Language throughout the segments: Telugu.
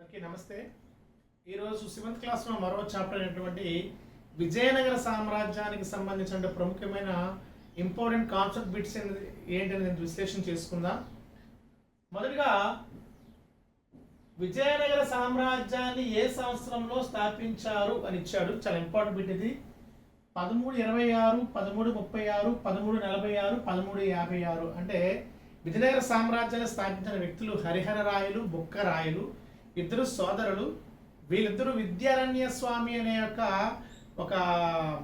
ఓకే, నమస్తే. ఈరోజు సెవెంత్ క్లాస్లో మరో చాప్టర్ అయినటువంటి విజయనగర సామ్రాజ్యానికి సంబంధించిన ప్రముఖమైన ఇంపార్టెంట్ కాన్సెప్ట్ బిట్స్ ఏంటనేది విశ్లేషణ చేసుకుందాం. మొదటిగా విజయనగర సామ్రాజ్యాన్ని ఏ సంవత్సరంలో స్థాపించారు అని ఇచ్చాడు. చాలా ఇంపార్టెంట్ బిట్ ఇది. 1326, 1336, 1346, 1356. అంటే విజయనగర సామ్రాజ్యాన్ని స్థాపించిన వ్యక్తులు హరిహర రాయలు, బుక్క రాయలు, ఇద్దరు సోదరులు. వీళ్ళిద్దరూ విద్యారణ్య స్వామి అనే ఒక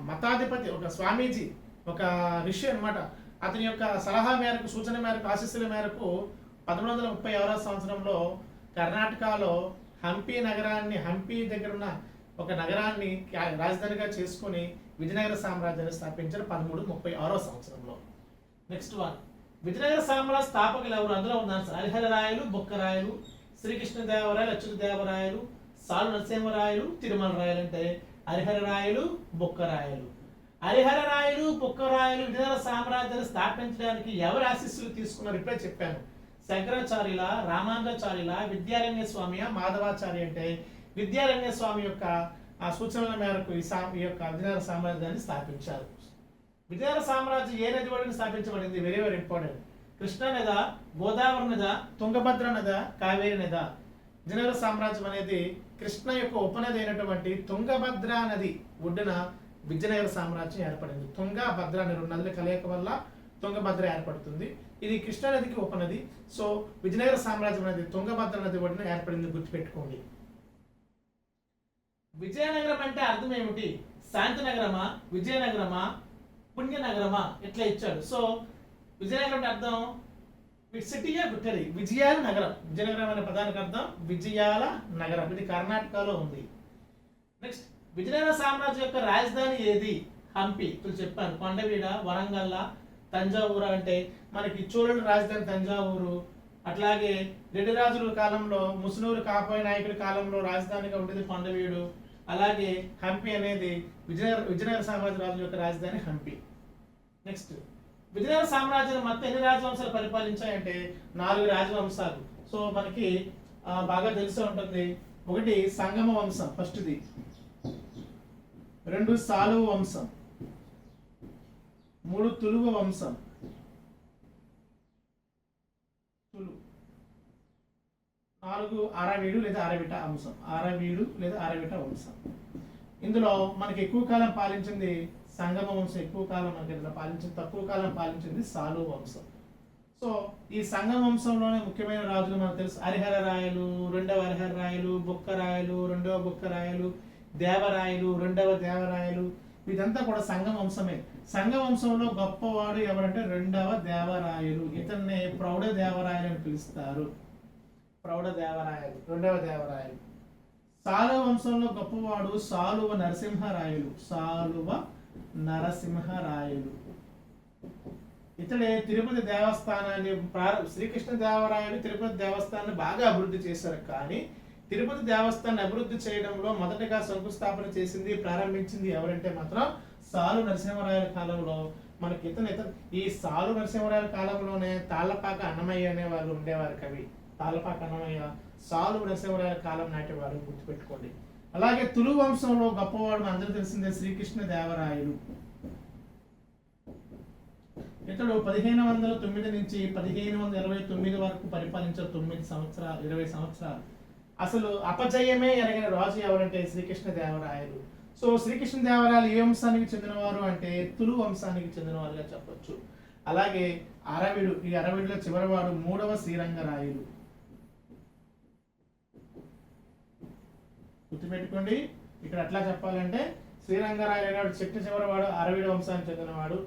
మతాధిపతి, ఒక స్వామీజీ, ఒక ఋషి అన్నమాట. అతని యొక్క సలహా మేరకు, సూచన మేరకు, ఆశీస్సుల మేరకు 1336 సంవత్సరంలో కర్ణాటకలో హంపి దగ్గర ఉన్న ఒక నగరాన్ని రాజధానిగా చేసుకుని విజయనగర సామ్రాజ్యాన్ని స్థాపించారు 1336 సంవత్సరంలో. నెక్స్ట్ వన్, విజయనగర సామ్రాజ్య స్థాపకులు ఎవరు? అందులో ఉన్నారు హరిహర రాయలు, బొక్క రాయలు, శ్రీకృష్ణదేవరాయలు, అచ్యుతదేవరాయలు, సాలు నరసింహరాయలు, తిరుమల రాయలు. అంటే హరిహర రాయలు, బొక్క రాయలు. హరిహర రాయలు, బొక్క రాయలు విజయనగర సామ్రాజ్యాన్ని స్థాపించడానికి ఎవరు ఆశీస్సులు తీసుకున్నారు? ఇప్పుడే చెప్పాను. శంకరాచార్యుల, రామానుజాచార్యుల, విద్యారణ్య స్వామి, మాధవాచార్య. అంటే విద్యారణ్య స్వామి యొక్క ఆ సూచనల మేరకు ఈ యొక్క విజయనగర సామ్రాజ్యాన్ని స్థాపించారు. విజయనగర సామ్రాజ్యం ఏ నది ఒడ్డున స్థాపించబడింది? Very very important. కృష్ణా నద, గోదావరి నద, తుంగభద్ర నద, కావేరి నద. విజయనగర సామ్రాజ్యం అనేది కృష్ణ యొక్క ఉపనది అయినటువంటి తుంగభద్ర నది ఒడ్డున విజయనగర సామ్రాజ్యం ఏర్పడింది. తుంగ, భద్ర అనే రెండు నదుల కలయిక వల్ల తుంగభద్ర ఏర్పడుతుంది. ఇది కృష్ణా నదికి ఉపనది. సో విజయనగర సామ్రాజ్యం అనేది తుంగభద్ర నది ఒడ్డున ఏర్పడింది, గుర్తుపెట్టుకోండి. విజయనగరం అంటే అర్థం ఏమిటి? శాంతి నగరమా, విజయనగరమా, పుణ్యనగరమా? ఇట్లా ఇచ్చాడు. సో విజయనగరం అంటే అర్థం సిటీయా గుట్టది, విజయాల నగరం. విజయనగరం అనే పదానికి అర్థం విజయాల నగరం. ఇది కర్ణాటకలో ఉంది. నెక్స్ట్, విజయనగర సామ్రాజ్యం యొక్క రాజధాని ఏది? హంపి. ఇప్పుడు చెప్పాను. కొండవీడ, వరంగల్, తంజావూరు. అంటే మనకి చోళుల రాజధాని తంజావూరు. అట్లాగే రెడ్డి రాజుల కాలంలో, ముసునూరు కాపోయి నాయకుడి కాలంలో రాజధానిగా ఉండేది కొండవీడు. అలాగే హంపి అనేది విజయనగర సామ్రాజ్య రాజుల యొక్క రాజధాని హంపి. నెక్స్ట్, విజయనగర సామ్రాజ్యం మొత్తం ఎన్ని రాజవంశాలు పరిపాలించాయంటే 4 రాజవంశాలు. సో మనకి బాగా తెలిసే ఉంటుంది. 1 సంగమ వంశం, ఫస్ట్ది. 2 సాలువ వంశం. 3 తులువ వంశం, తులు. 4 అరవీడు లేదా అరవిట వంశం, అరవీడు లేదా అరవిట వంశం. ఇందులో మనకి ఎక్కువ కాలం పాలించింది సంగమ వంశం. ఎక్కువ కాలం మనకి ఇందులో పాలించింది, తక్కువ కాలం పాలించింది సాలువ వంశం. సో ఈ సంగమ వంశంలోనే ముఖ్యమైన రాజులు మనకు తెలుసు. హరిహర రాయలు, 2వ హరిహర రాయలు, బొక్క రాయలు, 2వ బొక్క రాయలు, దేవరాయలు, 2వ దేవరాయలు. ఇదంతా కూడా సంగమ వంశమే. సంగమ వంశంలో గొప్పవాడు ఎవరంటే 2వ దేవరాయలు. ఇతన్ని ప్రౌఢ దేవరాయలు అని పిలుస్తారు. ప్రౌఢ దేవరాయలు, 2వ దేవరాయలు. సాలువ వంశంలో గొప్పవాడు సాలువ నరసింహరాయలు. సాలువ నరసింహరాయలు. ఇతడే తిరుపతి దేవస్థానాన్ని శ్రీకృష్ణ దేవరాయలు తిరుపతి దేవస్థానాన్ని బాగా అభివృద్ధి చేశారు. కానీ తిరుపతి దేవస్థానాన్ని అభివృద్ధి చేయడంలో మొదటగా శంకుస్థాపన చేసింది, ప్రారంభించింది ఎవరంటే మాత్రం సాలు నరసింహరాయల కాలంలో. మనకి ఈ సాలు నరసింహరాయల కాలంలోనే తాళ్లపాక అన్నమయ్య అనే వాళ్ళు ఉండేవారు. కవి తాళ్లపాక అన్నమయ్య సాలు నరసింహరాయల కాలం నాటి వారు, గుర్తుపెట్టుకోండి. అలాగే తులు వంశంలో గొప్పవాడు అందరూ తెలిసిందే శ్రీకృష్ణ దేవరాయలు. ఇతడు 1509 నుంచి 1529 వరకు పరిపాలించారు. 20 సంవత్సరాలు. అసలు అపజయమే ఎరగని రాజు ఎవరంటే శ్రీకృష్ణ దేవరాయలు. సో శ్రీకృష్ణ దేవరాయలు ఏ వంశానికి చెందినవారు అంటే తులు వంశానికి చెందినవారుగా చెప్పొచ్చు. అలాగే అరవిడు, ఈ అరవిడులో చివరివాడు 3వ శ్రీరంగరాయలు. గుర్తుపెట్టుకోండి. ఇక్కడ ఎట్లా చెప్పాలంటే శ్రీరంగరాయలు అనేవాడు చెట్టు చివరివాడు, అరవిడు వంశానికి చెందినవాడు.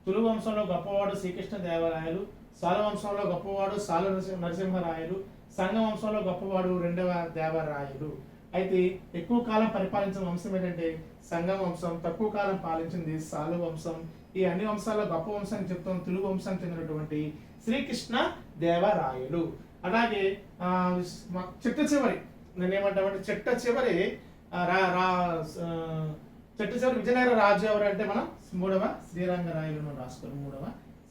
తులు వంశంలో గొప్పవాడు శ్రీకృష్ణ దేవరాయలు. సాలు వంశంలో గొప్పవాడు సాలు నరసింహరాయలు. సంగ వంశంలో గొప్పవాడు 2వ దేవరాయలు. అయితే ఎక్కువ కాలం పరిపాలించిన వంశం ఏంటంటే సంగమ వంశం, తక్కువ కాలం పాలించింది సాలు వంశం. ఈ అన్ని వంశాల్లో గొప్ప వంశాన్ని చెప్తాం తులు వంశానికి చెందినటువంటి శ్రీకృష్ణ దేవరాయలు. అలాగే చిట్ట చివరి నేనేమంటామంటే చిట్ట చివరి విజయనగర రాజు ఎవరు అంటే మనం 3వ శ్రీరంగరాయలు రాసుకోవాలి. 3వ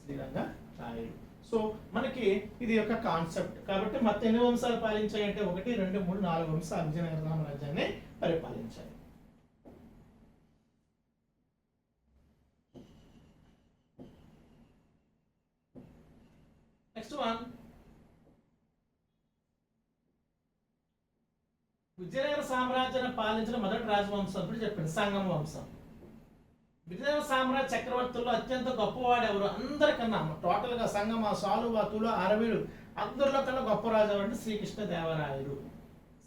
శ్రీరంగరాయలు. సో సో మనకి ఇది యొక్క కాన్సెప్ట్. కాబట్టి మొత్తం ఎన్ని వంశాలు పాలించాయి అంటే 1, 2, 3, 4 వంశాలు విజయనగర సామ్రాజ్యాన్ని పరిపాలించాయి. నెక్స్ట్ వన్, విజయనగర సామ్రాజ్యాన్ని పాలించిన మొదటి రాజవంశం ఇప్పుడు చెప్పండి, సంగమ వంశం. విజయనగర సామ్రాజ్య చక్రవర్తుల్లో అత్యంత గొప్పవాడు ఎవరు? అందరికన్నా టోటల్ గా సంగమ, సాలువ, తుల, అరవీడు అందరిలో కన్నా గొప్ప రాజు అంటే శ్రీకృష్ణదేవరాయలు.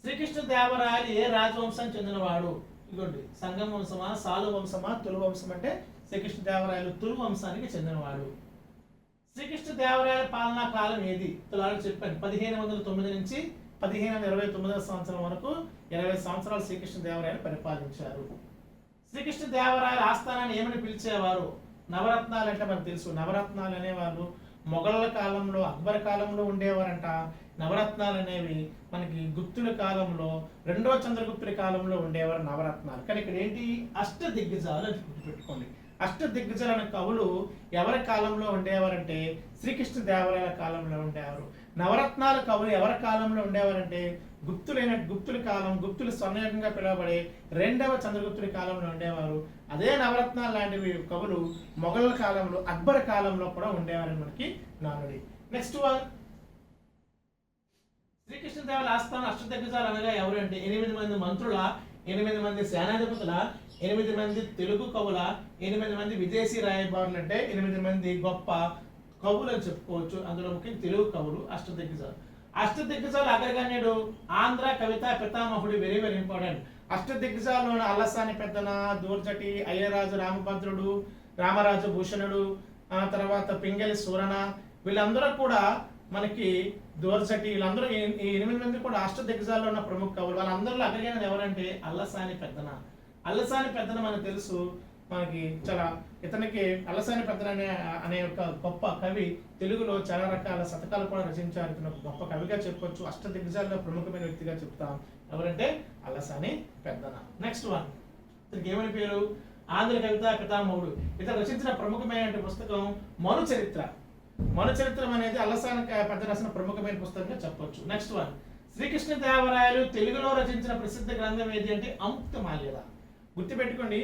శ్రీకృష్ణదేవరాయలు ఏ రాజవంశానికి చెందినవాడు? ఇదిగోండి, సంగమ వంశమా, సాలు వంశమా, తులు వంశం అంటే శ్రీకృష్ణదేవరాయలు తులు వంశానికి చెందినవాడు. శ్రీకృష్ణదేవరాయల పాలనా కాలం ఏది? తులాలు చెప్పండి. 1509 నుంచి 1529 సంవత్సరం వరకు 20 సంవత్సరాలు శ్రీకృష్ణదేవరాయలు పరిపాలించారు. శ్రీకృష్ణదేవరాయల ఆస్థానాన్ని ఏమని పిలిచేవారు? నవరత్నాలు అంటే మనకు తెలుసు. నవరత్నాలు అనేవాళ్ళు మొఘలుల కాలంలో, అక్బర్ కాలంలో ఉండేవారంట. నవరత్నాలు అనేవి మనకి గుప్తుల కాలంలో, 2వ చంద్రగుప్తుడి కాలంలో ఉండేవారు నవరత్నాలు. కానీ ఇక్కడ ఏంటి? అష్ట దిగ్గజాలు అని గుర్తుపెట్టుకోండి. అష్ట దిగ్గజాలు అనే కవులు ఎవరి కాలంలో ఉండేవారంటే శ్రీకృష్ణదేవరాయల కాలంలో ఉండేవారు. నవరత్నాల కవులు ఎవరి కాలంలో ఉండేవారంటే గుప్తుల కాలం, గుప్తుల స్వర్ణయుగంగా పిలువబడే 2వ చంద్రగుప్తుడి కాలంలో ఉండేవారు. అదే నవరత్నాలు లాంటివి కవులు మొఘలుల కాలంలో, అక్బర్ కాలంలో కూడా ఉండేవారని మనకి నానుడి. నెక్స్ట్ వన్, శ్రీకృష్ణదేవరాయల ఆస్థానం అష్టదిగ్గజాలు అనగా ఎవరు అంటే 8 మంది మంత్రుల, 8 మంది సేనాధిపతుల, 8 మంది తెలుగు కవుల, 8 మంది విదేశీ రాయబారులు అంటే 8 మంది గొప్ప కవులు అని చెప్పుకోవచ్చు. అందులో ముఖ్యంగా తెలుగు కవులు అష్టదిగ్గజాలు. అష్టదిగ్గజాలు అగ్రగణ్యుడు ఆంధ్ర కవిత పితామహుడు, వెరీ వెరీ ఇంపార్టెంట్. అష్టదిగ్గజాల్లోని అల్లసాని పెద్దన, దూర్జటి, అయ్యరాజు రామభద్రుడు, రామరాజు భూషణుడు, తర్వాత పింగళి సూరణ, వీళ్ళందరూ కూడా మనకి దూర్జటి, వీళ్ళందరూ ఈ 8 మంది కూడా అష్టదిగ్గజాల్లో ఉన్న ప్రముఖ కవులు. వాళ్ళందరిలో అగ్రగణ్యుడు ఎవరంటే అల్లసాని పెద్దన. అల్లసాని పెద్దన మనకు తెలుసు, మనకి చాలా ఇతనికి అల్లసాని పెద్దన అనే ఒక గొప్ప కవి తెలుగులో చాలా రకాల శతకాలు కూడా రచించారు. ఇతను ఒక గొప్ప కవిగా చెప్పొచ్చు, అష్టదిగ్గజాల్లో ప్రముఖమైన వ్యక్తిగా చెప్తాం. ఎవరంటే అల్లసాని పెద్దన. నెక్స్ట్ వన్, ఇతనికి ఏమని పేరు? ఆంధ్ర కవిత పితామహుడు. ఇతను రచించిన ప్రముఖమైన పుస్తకం మను చరిత్ర. మను చరిత్రం అనేది అల్లసాని పెద్దన రాసిన ప్రముఖమైన పుస్తకంగా చెప్పొచ్చు. నెక్స్ట్ వన్, శ్రీకృష్ణదేవరాయలు తెలుగులో రచించిన ప్రసిద్ధ గ్రంథం ఏది అంటే అముక్తమాల్యద. గుర్తుపెట్టుకోండి,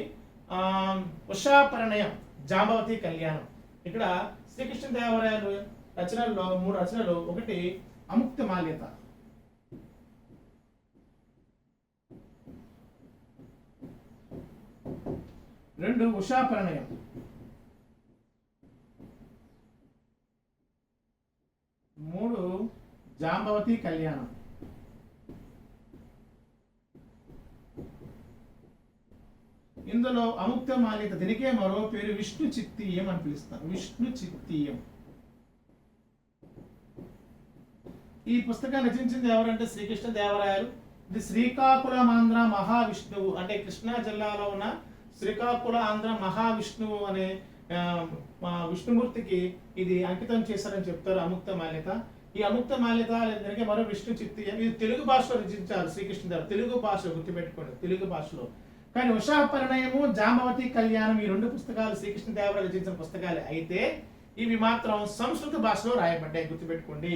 ఉషా పరిణయం, జాంబవతి కళ్యాణం. ఇక్కడ శ్రీకృష్ణదేవరాయలు రచనల్లో 3 రచనలు. 1 అముక్తమాల్యద, 2 ఉషా పరిణయం, 3 జాంబవతి కళ్యాణం. ఇందులో అముక్తమాల్యద దీనికే మరో పేరు విష్ణు చిత్తీయం అని పిలుస్తారు. విష్ణు చిత్తీయం. ఈ పుస్తకాన్ని రచించింది ఎవరంటే శ్రీకృష్ణదేవరాయలు. ఇది శ్రీకాకుళం ఆంధ్ర మహావిష్ణువు అంటే కృష్ణా జిల్లాలో ఉన్న శ్రీకాకుళ ఆంధ్ర మహావిష్ణువు అనే విష్ణుమూర్తికి ఇది అంకితం చేశారని చెప్తారు అముక్తమాల్యద. ఈ అముక్తమాల్యద దీనికి మరో విష్ణు చిత్తీయం. ఇది తెలుగు భాషలో రచించారు శ్రీకృష్ణదేవరాయలు. తెలుగు భాషలో గుర్తుపెట్టుకోండి, తెలుగు భాషలో. కానీ ఉషా పరిణయము, జాంబవతి కళ్యాణం ఈ 2 పుస్తకాలు శ్రీకృష్ణదేవరాయలు రచించిన పుస్తకాలే. అయితే ఇవి మాత్రం సంస్కృత భాషలో రాయబడ్డాయి. గుర్తుపెట్టుకోండి,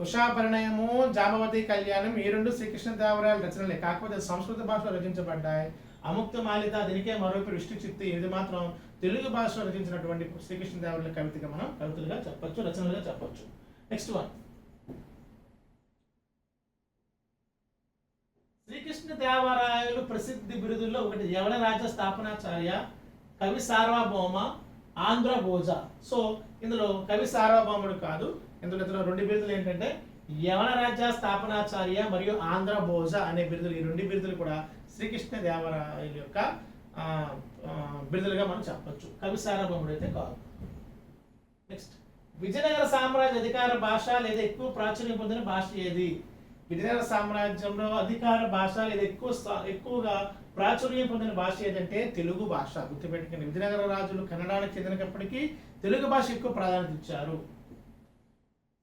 ఉషా పరిణయము, జాంబవతి కళ్యాణం ఈ 2 శ్రీకృష్ణదేవరాయలు రచనలే, కాకపోతే సంస్కృత భాషలో రచించబడ్డాయి. అముక్తమాల్యద దీనికే మరో పేరు విష్ణు చిత్తి. ఇది మాత్రం తెలుగు భాషలో రచించినటువంటి శ్రీకృష్ణదేవరాయల కవితగా మనం కవితలుగా చెప్పొచ్చు, రచనలుగా చెప్పొచ్చు. నెక్స్ట్ వన్, శ్రీకృష్ణదేవరాయలు ప్రసిద్ధి బిరుదుల్లో 1 యవన రాజ్య స్థాపనాచార్య, కవి సార్వభౌమ, ఆంధ్ర భోజ. సో ఇందులో కవి సార్వభౌముడు కాదు, ఇందులో 2 బిరుదులు ఏంటంటే యవన రాజ్య స్థాపనాచార్య మరియు ఆంధ్ర భోజ అనే బిరుదులు. ఈ 2 బిరుదులు కూడా శ్రీకృష్ణదేవరాయల యొక్క బిరుదులుగా మనం చెప్పొచ్చు. కవి సార్వభౌముడు అయితే కాదు. నెక్స్ట్, విజయనగర సామ్రాజ్య అధికార భాష లేదా ఎక్కువ ప్రాచుర్యం పొందిన భాష ఏది? విజయనగర సామ్రాజ్యంలో అధికార భాష లేదా ఎక్కువగా ప్రాచుర్యం పొందిన భాష ఏదంటే తెలుగు భాష. గుర్తుపెట్టుకోండి, విజయనగర రాజులు కన్నడానికి చెందినప్పటికీ తెలుగు భాష ఎక్కువ ప్రాధాన్యత ఇచ్చారు.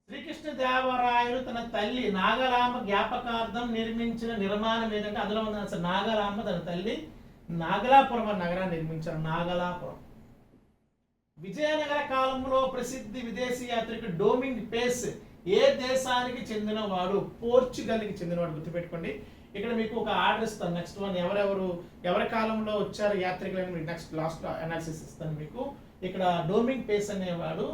శ్రీకృష్ణదేవరాయలు తన తల్లి నాగలాంబ జ్ఞాపకార్థం నిర్మించిన నిర్మాణం ఏదంటే అందులో ఉన్న అసలు నాగలాంబ తన తల్లి నాగలాపురం అనే నగరాన్ని నిర్మించారు. నాగలాపురం. విజయనగర కాలంలో ప్రసిద్ధి విదేశీ యాత్రికుడు డొమింగ్ పేస్ ఏ దేశానికి చెందినవాడు? పోర్చుగల్కి చెందినవాడు. గుర్తుపెట్టుకోండి. ఇక్కడ మీకు ఒక ఆర్డర్ ఇస్తాను. నెక్స్ట్ వన్ ఎవరి కాలంలో వచ్చారు యాత్రికులని మీకు నెక్స్ట్ లాస్ట్ అనాలిసిస్ ఇస్తాను మీకు. ఇక్కడ డొమింగ్ పేస్ అనేవాడు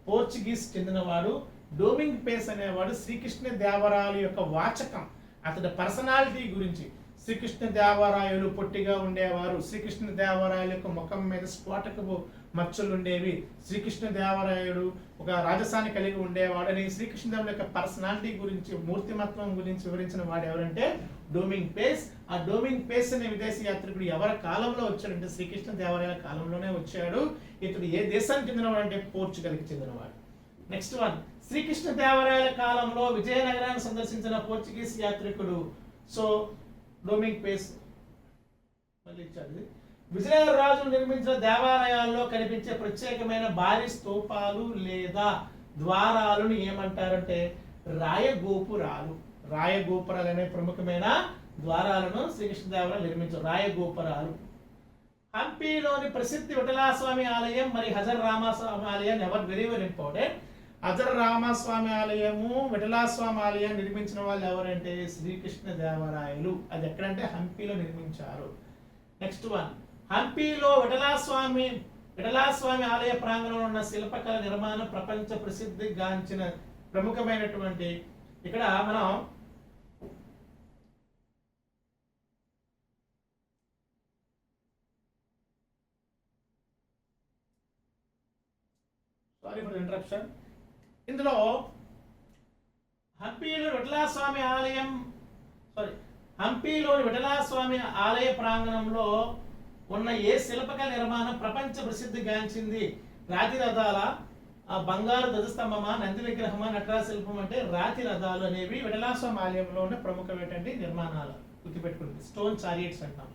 పోర్చుగీస్ చెందినవాడు. డొమింగ్ పేస్ అనేవాడు శ్రీకృష్ణ దేవరాయలు యొక్క వాచకం. అతడి పర్సనాలిటీ గురించి, శ్రీకృష్ణ దేవరాయలు పొట్టిగా ఉండేవారు, శ్రీకృష్ణ దేవరాయల యొక్క ముఖం మీద స్ఫోటకపు మచ్చలు ఉండేవి, శ్రీకృష్ణ దేవరాయలు ఒక రాజసాన్ని కలిగి ఉండేవాడు అని శ్రీకృష్ణదేవుల యొక్క పర్సనాలిటీ గురించి, మూర్తిమత్వం గురించి వివరించిన వాడు ఎవరంటే డొమింగ్ పేస్. ఆ డొమింగ్ పేస్ అనే విదేశీ యాత్రికుడు ఎవరి కాలంలో వచ్చాడంటే శ్రీకృష్ణ దేవరాయల కాలంలోనే వచ్చాడు. ఇతడు ఏ దేశానికి చెందినవాడు అంటే పోర్చుగల్కి చెందినవాడు. నెక్స్ట్ వన్, శ్రీకృష్ణ దేవరాయల కాలంలో విజయనగరాన్ని సందర్శించిన పోర్చుగీస్ యాత్రికుడు. సో డొమింగ్ పేస్ మళ్ళీ ఇచ్చాడు. విజయనగర రాజులు నిర్మించిన దేవాలయాల్లో కనిపించే ప్రత్యేకమైన భారీ స్తూపాలు లేదా ద్వారాలను ఏమంటారంటే రాయగోపురాలు. రాయగోపురాలు అనే ప్రముఖమైన ద్వారాలను శ్రీకృష్ణదేవరాయలు నిర్మించారు. రాయగోపురాలు. హంపీలోని ప్రసిద్ధి విఠలాస్వామి ఆలయం మరి హజర్ రామస్వామి ఆలయం ఎవరు very very important. Hajar Ramaswamy ఆలయము, విఠలాస్వామి ఆలయం నిర్మించిన వాళ్ళు ఎవరంటే శ్రీకృష్ణ దేవరాయలు. అది ఎక్కడంటే హంపీలో నిర్మించారు. నెక్స్ట్ వన్, హంపీలో విఠలాస్వామి ఆలయ ప్రాంగణంలో ఉన్న శిల్పకళ నిర్మాణం ప్రపంచ ప్రసిద్ధి గాంచిన ప్రముఖమైనటువంటి, ఇక్కడ మనం సారీ ఫర్ ఇంటరప్షన్. ఇందులో హంపీలోని విఠలాస్వామి ఆలయ ప్రాంగణంలో ఉన్న ఏ శిల్పకళ నిర్మాణం ప్రపంచ ప్రసిద్ధి గాంచింది? రాతి రథాల, బంగారు ధ్వజస్తంభమా, నంది విగ్రహమా, నటరాజ శిల్పం అంటే రాతి రథాలు అనేవి విఠలాస్వామి ఆలయంలో ఉన్న ప్రముఖమైనటువంటి నిర్మాణాలు. గుర్తుపెట్టుకుంటుంది. స్టోన్ చారియట్స్ అంటాం.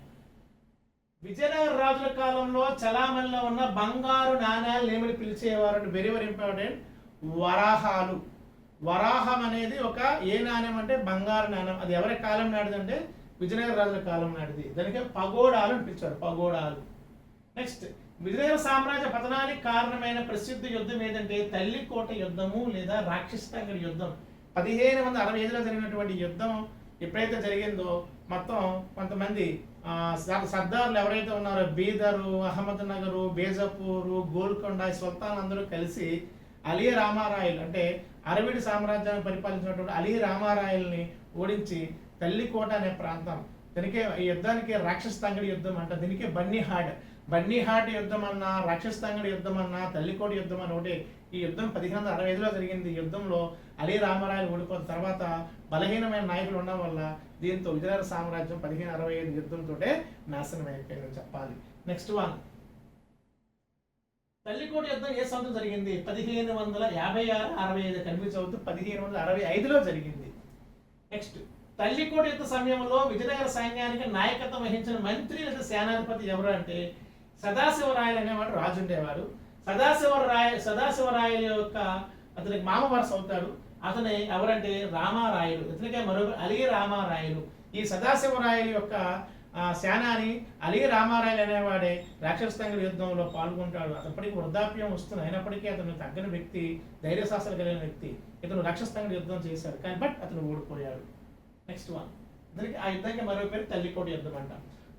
విజయనగర రాజుల కాలంలో చలామణిలో ఉన్న బంగారు నాణ్యాలు ఏమని పిలిచేవారు? Very very important. వరాహాలు. వరాహం అనేది ఒక ఏ నాణ్యం అంటే బంగారు నాణ్యం. అది ఎవరి కాలం నాటిది అంటే విజయనగర రాజుల కాలం నాటిది. దానికి పగోడాలు అని పిలిచారు. పగోడాలు. నెక్స్ట్, విజయనగర సామ్రాజ్య పతనానికి కారణమైన ప్రసిద్ధ యుద్ధం ఏదంటే తల్లికోట యుద్ధము లేదా రాక్షసతంగడి యుద్ధం. 1565లో జరిగినటువంటి యుద్ధం ఎప్పుడైతే జరిగిందో మొత్తం కొంతమంది సర్దార్లు ఎవరైతే ఉన్నారో బీదరు, అహ్మద్ నగరు, బేజపూరు, గోల్కొండ సుల్తాన్ అందరూ కలిసి అలీ రామారాయలు అంటే అరవిడి సామ్రాజ్యాన్ని పరిపాలించినటువంటి అలీ రామారాయల్ని ఓడించి తల్లికోట అనే ప్రాంతం, దీనికే ఈ యుద్ధానికి రాక్షస తంగడి యుద్ధం అంట. దీనికి బన్నీహాట్ యుద్ధం అన్నా, రాక్షస తంగడి యుద్ధం అన్నా, తల్లికోట యుద్ధం అని ఒకటి. ఈ యుద్ధం 1565లో జరిగింది. ఈ యుద్ధంలో అలీ రామారాయలు ఓడిపోయిన తర్వాత బలహీనమైన నాయకులు ఉండడం వల్ల దీంతో విజయనగర సామ్రాజ్యం 1565 యుద్ధంతో నాశనం అయిపోయిందని చెప్పాలి. నెక్స్ట్ వన్, తల్లికోట యుద్ధం ఏ సంవత్సరం జరిగింది? 1556-65 కన్ఫ్యూజ్ అవుతూ 1565లో జరిగింది. నెక్స్ట్, తల్లికోట యుద్ధ సమయంలో విజయనగర సైన్యానికి నాయకత్వం వహించిన మంత్రి లేదా సేనాధిపతి ఎవరు అంటే సదాశివరాయలు అనేవాడు రాజు ఉండేవాడు. సదాశివరాయల యొక్క అతనికి మామ వరుస అవుతాడు. అతని ఎవరంటే రామారాయలు. ఇతనికే మరొక అలీ రామారాయలు. ఈ సదాశివరాయల యొక్క సేనాని అలీ రామారాయలు అనేవాడే రాక్షసతంగడి యుద్ధంలో పాల్గొంటాడు. అతప్పటికి వృద్ధాప్యం వస్తుంది, అయినప్పటికీ అతను తగ్గని వ్యక్తి, ధైర్యశాస్త్రాలు కలిగిన వ్యక్తి. ఇతను రాక్షసతంగడి యుద్ధం చేశాడు కానీ అతను ఓడిపోయాడు. నెక్స్ట్ వన్, దానికి ఆ యుద్ధానికి మరో పేరు తల్లికోట యుద్ధం అంట.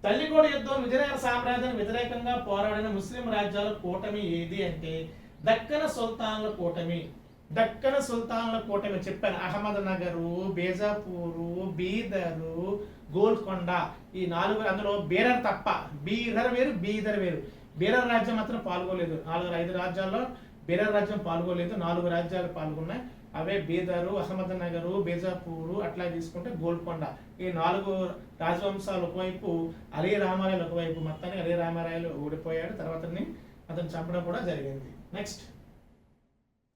తల్లికోట యుద్ధం విజయనగర సామ్రాజ్యానికి వ్యతిరేకంగా పోరాడిన ముస్లిం రాజ్యాల కూటమి ఏది అంటే దక్కన సుల్తాన్ల కూటమి. దక్కన సుల్తాన్ల కూటమి చెప్పాను. అహ్మద్ నగరు, బేజాపూరు, బీదరు, గోల్కొండ ఈ 4. అందులో బీరర్ తప్ప. బీదర్ వేరు, బీదర్ వేరు. బీరర్ రాజ్యం మాత్రం పాల్గొలేదు. 4-5 రాజ్యాల్లో బీరర్ రాజ్యం పాల్గొలేదు. 4 రాజ్యాలు పాల్గొన్నాయి. అవే బీదరు, అహ్మద్ నగరు, బేజాపూరు, అట్లా తీసుకుంటే గోల్కొండ. ఈ 4 రాజవంశాలు ఒకవైపు, అలీ రామారాయలు ఒకవైపు. మొత్తాన్ని అలీ రామారాయలు ఓడిపోయాడు. తర్వాత అతను చంపడం కూడా జరిగింది. నెక్స్ట్,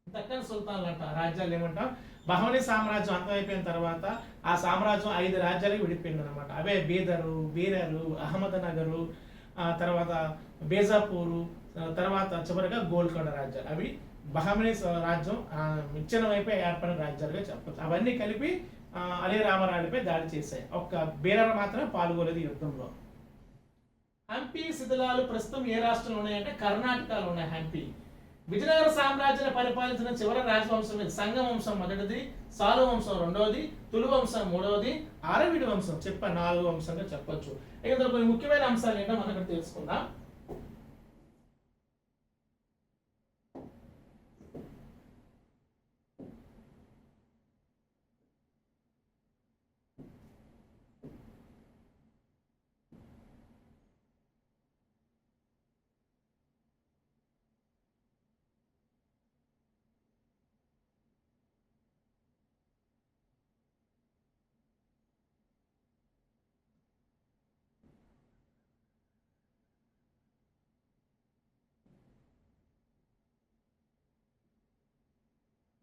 దక్కన్ సుల్తాన్లు అంట. రాజ్యాలు ఏమంటాం? బహమనీ సామ్రాజ్యం అంతమైపోయిన తర్వాత ఆ సామ్రాజ్యం 5 రాజ్యాలకు విడిపోయింది అనమాట. అవే బీదరు, బీరరు, అహ్మద్ నగరు, తర్వాత బేజాపూరు, తర్వాత చివరిగా గోల్కొండ రాజ్యాలు. అవి బహమనీ రాజ్యం విచ్ఛిన్నమైపోయి ఏర్పడిన రాజ్యాలుగా చెప్పచ్చు. అవన్నీ కలిపి అలీ రామారాయుడిపై దాడి చేశాయి. ఒక్క బీరర్ మాత్రమే పాల్గొలేదు యుద్ధంలో. హంపి శిథిలాలు ప్రస్తుతం ఏ రాష్ట్రంలో ఉన్నాయంటే కర్ణాటకలో ఉన్నాయి. విజయనగర సామ్రాజ్యాన్ని పరిపాలించిన చివరి రాజవంశం ఇది. సంగ వంశం మొదటిది, సాలు వంశం రెండవది, తులు వంశం మూడవది, అరవిడి వంశం నాలుగో వంశంగా చెప్పొచ్చు. ఇక కొన్ని ముఖ్యమైన అంశాలు ఏంటో మనం ఇక్కడ తెలుసుకుందాం.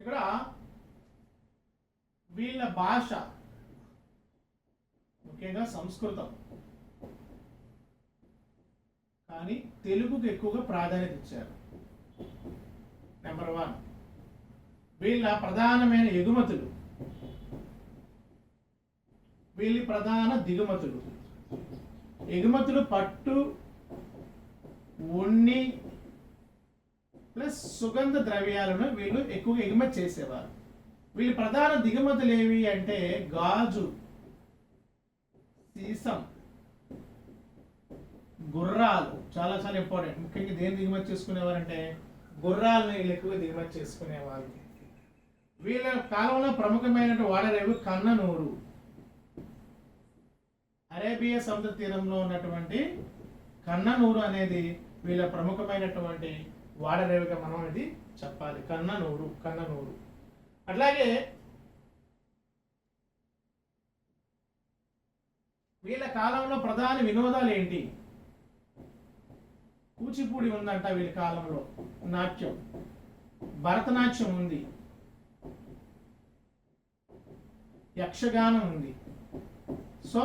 ఇక్కడ వీళ్ళ భాష ముఖ్యంగా సంస్కృతం, కానీ తెలుగుకు ఎక్కువగా ప్రాధాన్యత ఇచ్చారు. నెంబర్ 1, వీళ్ళ ప్రధానమైన ఎగుమతులు, వీళ్ళ ప్రధాన దిగుమతులు. ఎగుమతులు పట్టు, ఉన్ని ప్లస్ సుగంధ ద్రవ్యాలను వీళ్ళు ఎక్కువగా ఎగుమతి చేసేవారు. వీళ్ళ ప్రధాన దిగుమతులు ఏవి అంటే గాజు, సీసం, గుర్రాలు. చాలా చాలా ఇంపార్టెంట్. ముఖ్యంగా దేని దిగుమతి చేసుకునేవారంటే గుర్రాలను వీళ్ళు ఎక్కువగా దిగుమతి చేసుకునేవారు. వీళ్ళ కాలంలో ప్రముఖమైన వాడరేవు కన్ననూరు. అరేబియా సముద్ర తీరంలో ఉన్నటువంటి కన్ననూరు అనేది వీళ్ళ ప్రముఖమైనటువంటి వాడరేవుగా మనం ఇది చెప్పాలి. కన్ననూరు. అట్లాగే వీళ్ళ కాలంలో ప్రధాన వినోదాలు ఏంటి? కూచిపూడి ఉందంట వీళ్ళ కాలంలో, నాట్యం, భరతనాట్యం ఉంది, యక్షగానం ఉంది. సో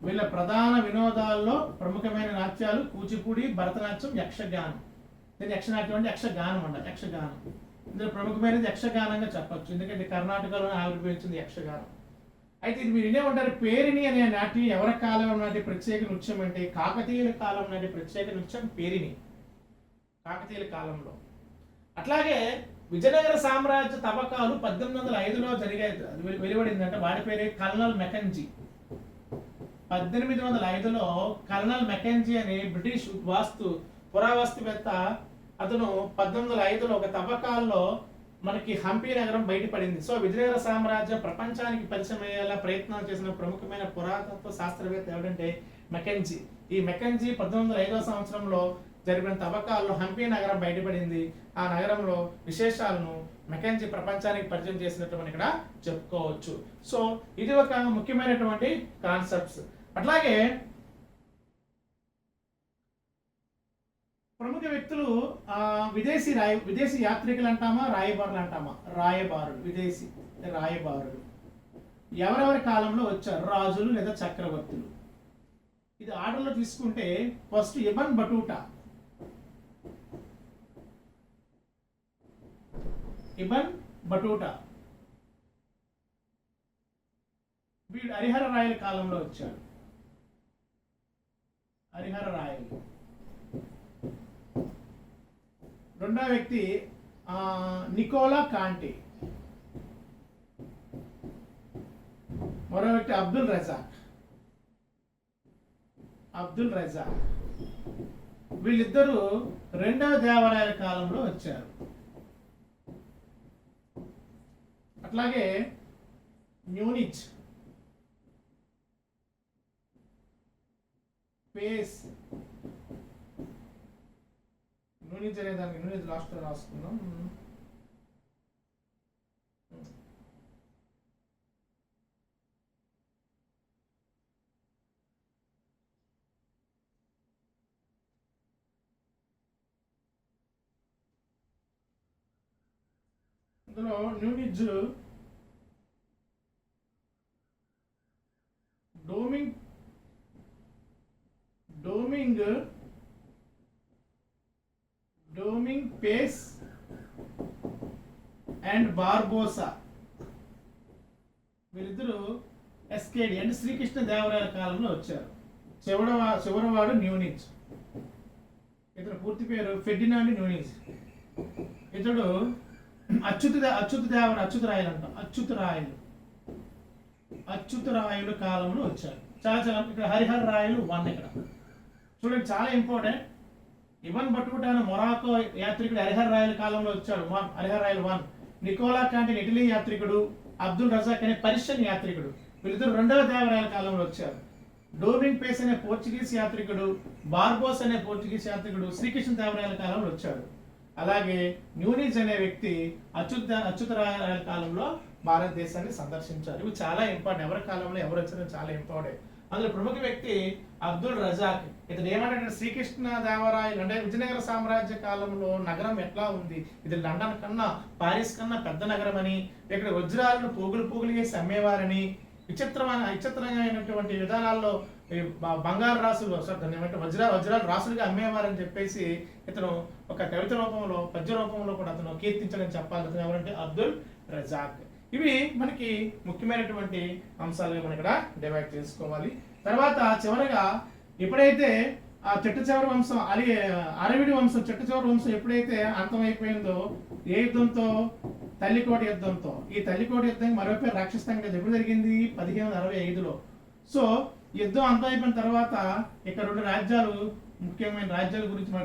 వీళ్ళ ప్రధాన వినోదాల్లో ప్రముఖమైన నాట్యాలు కూచిపూడి, భరతనాట్యం, యక్షగానం. యక్షనాట్యం అంటే యక్షగానం అంట. యక్షగానం ఇందులో ప్రముఖమైనది యక్షగానంగా చెప్పచ్చు, ఎందుకంటే కర్ణాటకలో ఆవిర్భవించింది యక్షగానం. అయితే ఇది మీరు వినే ఉంటారు. పేరిణి అనే నాట్యం ఎవరి కాలం నాటి ప్రత్యేక నృత్యం అంటే కాకతీయుల కాలం నాటి ప్రత్యేక నృత్యం పేరిణి, కాకతీయుల కాలంలో. అట్లాగే విజయనగర సామ్రాజ్య తవ్వకాలు 1805లో జరిగాయి, వెలువడిందంటే వాడి పేరే కల్నల్ మెకంజీ. 1805లో కల్నల్ మెకంజీ అనే బ్రిటిష్ పురావస్తువేత్త అతను 1805లో ఒక తవ్వకాల్లో మనకి హంపి నగరం బయటపడింది. సో విజయనగర సామ్రాజ్యం ప్రపంచానికి పరిచయం అయ్యేలా ప్రయత్నాలు చేసిన ప్రముఖమైన పురాతత్వ శాస్త్రవేత్త ఎవరంటే మెకంజీ. ఈ మెకంజీ 1805 సంవత్సరంలో జరిపిన తవ్వకాల్లో హంపి నగరం బయటపడింది. ఆ నగరంలో విశేషాలను మెకంజీ ప్రపంచానికి పరిచయం చేసినట్టు మనం ఇక్కడ చెప్పుకోవచ్చు. సో ఇది ఒక ముఖ్యమైనటువంటి కాన్సెప్ట్స్. అట్లాగే ప్రముఖ వ్యక్తులు విదేశీ యాత్రికులు అంటామా, రాయబారులు అంటామా? రాయబారులు, విదేశీ రాయబారులు ఎవరెవరి కాలంలో వచ్చారు? రాజులు లేదా చక్రవర్తులు. ఇది ఆర్డర్లో తీసుకుంటే ఫస్ట్ ఇబన్ బటూటా. వీడు హరిహర రాయల కాలంలో వచ్చాడు. హరిహర రాయలు. రెండో వ్యక్తి నికోలా కాంటే. మరో వ్యక్తి అబ్దుల్ రజాక్. వీళ్ళిద్దరూ రెండవ దేవరాయల కాలంలో వచ్చారు. అట్లాగే న్యూనిజ్, పేస్, న్యూనిజ్ అనే దానికి న్యూనిజ్ లాస్ట్ లో రాసుకుందాం. ఇందులో న్యూనిజ్ డోమింగ్ పేస్ అండ్ బార్బోసా వీళ్ళిద్దరూ ఎస్కేడి అంటే శ్రీకృష్ణ దేవరాయల కాలంలో వచ్చారు. చివరవాడు న్యూనిజ్. ఇతని పూర్తి పేరు ఫెర్డినాండ్ న్యూనిజ్. ఇతడు అచ్యుతరాయలు అంటాం. అచ్యుతరాయలు కాలంలో వచ్చారు. చాలా ఇక్కడ హరిహర రాయలు 1 ఇక్కడ చూడండి, చాలా ఇంపార్టెంట్. ఇవన్ పట్టుకుంటాను మొరాకో యాత్రికుడు హరిహర రాయల కాలంలో వచ్చాడు. Harihara Rayalu 1. Nicola Conti Italy యాత్రికుడు. అబ్దుల్ రజాక్ అనే పర్షియన్ యాత్రికుడు. వీళ్ళిద్దరు 2వ దేవరాయల కాలంలో వచ్చారు. డోమింగ్ పేస్ అనే పోర్చుగీస్ యాత్రికుడు, బార్బోస్ అనే పోర్చుగీస్ యాత్రికుడు శ్రీకృష్ణ దేవరాయల కాలంలో వచ్చాడు. అలాగే న్యూనిజ్ అనే వ్యక్తి అచ్యుతరాయల కాలంలో భారతదేశాన్ని సందర్శించారు. ఇవి చాలా ఇంపార్టెంట్. ఎవరి కాలంలో ఎవరు వచ్చారో చాలా ఇంపార్టెంట్. అందులో ప్రముఖ వ్యక్తి అబ్దుల్ రజాక్. ఇతను ఏమంటే శ్రీకృష్ణ దేవరాయలు అంటే విజయనగర సామ్రాజ్య కాలంలో నగరం ఎట్లా ఉంది, ఇది లండన్ కన్నా పారిస్ కన్నా పెద్ద నగరం అని, ఇక్కడ వజ్రాలను పోగులు చేసి అమ్మేవారని, విచిత్రమైనటువంటి విధానాల్లో బంగారు రాసులు వజ్రాలు రాసులుగా అమ్మేవారని చెప్పేసి ఇతను ఒక కవిత రూపంలో పద్య రూపంలో కూడా అతను కీర్తించడని చెప్పాలి. అతను ఎవరంటే అబ్దుల్ రజాక్. ఇవి మనకి ముఖ్యమైనటువంటి అంశాలుగా మనం ఇక్కడ డివైడ్ చేసుకోవాలి. తర్వాత చివరగా ఎప్పుడైతే ఆ చెట్టు చివరి వంశం అరవిడి వంశం చెట్టు చివరి వంశం ఎప్పుడైతే అంతమైపోయిందో ఏ యుద్ధంతో, తల్లికోట యుద్ధంతో. ఈ తల్లికోట యుద్ధం మరో పేరు రాక్షస్థాన్ కదా ఎప్పుడు జరిగింది 1565లో. సో యుద్ధం అంతమైపోయిన తర్వాత ఇక్కడ 2 రాజ్యాలు, ముఖ్యమైన రాజ్యాల గురించి మన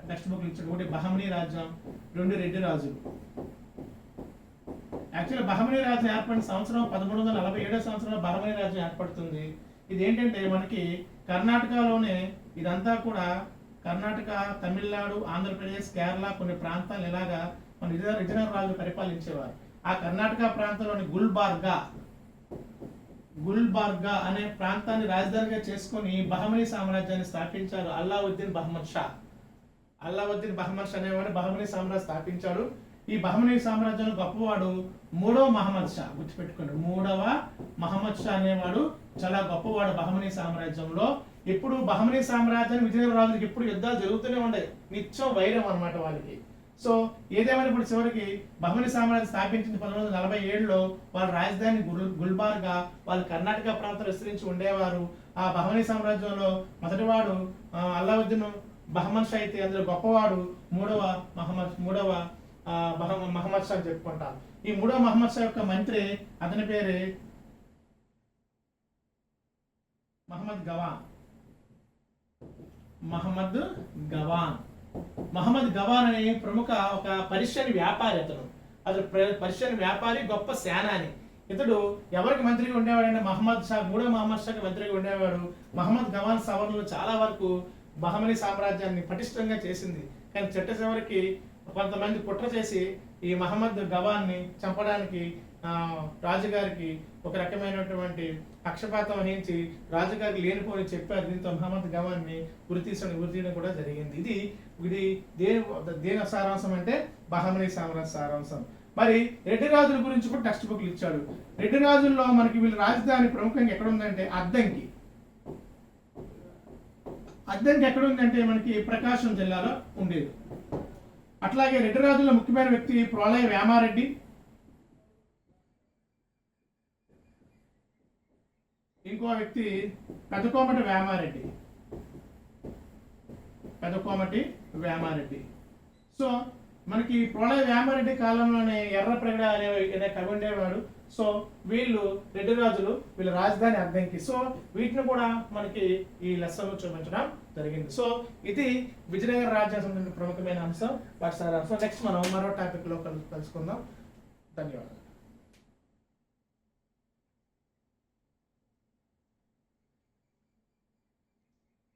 టెక్స్ట్ బుక్ ఇచ్చాడు. ఒకటి బహమనీ రాజ్యం, 2 రెడ్డి రాజులు. యాక్చువల్లీ బహమనీ రాజ్యం ఏర్పడిన సంవత్సరం 1347 సంవత్సరంలో బహమనీ రాజ్యం ఏర్పడుతుంది. ఇది ఏంటంటే మనకి కర్ణాటకలోనే ఇదంతా కూడా కర్ణాటక, తమిళనాడు, ఆంధ్రప్రదేశ్, కేరళ కొన్ని ప్రాంతాలు ఇలాగా మన విజయనగర రాజులు పరిపాలించేవారు. ఆ కర్ణాటక ప్రాంతంలోని గుల్బార్గా అనే ప్రాంతాన్ని రాజధానిగా చేసుకొని బహమనీ సామ్రాజ్యాన్ని స్థాపించారు అల్లావుద్దీన్ బహమద్ షా. అనేవాడు బహమనీ సామ్రాజ్యం స్థాపించాడు. ఈ బహమనీ సామ్రాజ్యంలో గొప్పవాడు 3వ మహమ్మద్ షా. గుర్తుపెట్టుకోండి, 3వ మహమ్మద్ షా అనేవాడు చాలా గొప్పవాడు బహమనీ సామ్రాజ్యంలో. ఇప్పుడు బహమనీ సామ్రాజ్యాన్ని విజయనగర రాజులకి ఎప్పుడు యుద్ధాలు జరుగుతూనే ఉండే, నిత్యం వైరం అన్నమాట వాళ్ళకి. సో ఏదేమైనా ఇప్పుడు చివరికి బహమనీ సామ్రాజ్యం స్థాపించింది 1947లో. వాళ్ళ రాజధాని గుల్బార్గా, వాళ్ళు కర్ణాటక ప్రాంతం విస్తరించి ఉండేవారు. ఆ బహమనీ సామ్రాజ్యంలో మొదటివాడు అల్లావుద్దీన్ బహమద్ షా అయితే అందులో గొప్పవాడు 3వ మహమ్మద్ షా అని చెప్పుకుంటాం. ఈ 3వ మహమ్మద్ షా యొక్క మంత్రి, అతని పేరు మహమ్మద్ గవాన్ అనే ప్రముఖ ఒక పర్షియన్ వ్యాపారి. అతను పర్షియన్ వ్యాపారి, గొప్ప సేనాని. ఇతడు ఎవరికి మంత్రిగా ఉండేవాడంటే 3వ మహమ్మద్ షాకి మంత్రిగా ఉండేవాడు. మహమ్మద్ గవాన్ సవరణలు చాలా వరకు బహమనీ సామ్రాజ్యాన్ని పటిష్టంగా చేసింది. కానీ చెట్ట చివరికి కొంతమంది కుట్ర చేసి ఈ మహమ్మద్ గవాన్ని చంపడానికి రాజుగారికి ఒక రకమైనటువంటి పక్షపాతం వహించి రాజుగారికి లేనిపోని చెప్పారు. దీంతో మహమ్మద్ గవాన్ని గురితీయడం కూడా జరిగింది. ఇది దేని సారాంశం అంటే బహమనీ సామ్రాజ్య సారాంశం. మరి రెడ్డి రాజుల గురించి కూడా టెక్స్ట్ బుక్లు ఇచ్చాడు. రెడ్డి రాజుల్లో మనకి వీళ్ళ రాజధాని ప్రముఖంగా ఎక్కడ ఉందంటే అద్దంకి ఎక్కడ ఉందంటే మనకి ప్రకాశం జిల్లాలో ఉండేది. అట్లాగే రెడ్డి రాజుల్లో ముఖ్యమైన వ్యక్తి ప్రోలయ వేమారెడ్డి, ఇంకో వ్యక్తి పెదకోమటి వేమారెడ్డి. సో మనకి ప్రోలయ వేమారెడ్డి కాలంలోనే ఎర్రప్రగడ అనే కవి ఉండేవాడు. సో వీళ్ళు రెడ్డి రాజులు, వీళ్ళ రాజధాని అద్దంకి. సో వీటిని కూడా మనకి ఈ లెసన్లో చూపించడం జరిగింది. సో ఇది విజయనగర రాజ్యాంగం ప్రముఖమైన అంశం. వాటి సారాంశం నెక్స్ట్ మనం మరో టాపిక్ లో కలుసుకుందాం. ధన్యవాదాలు.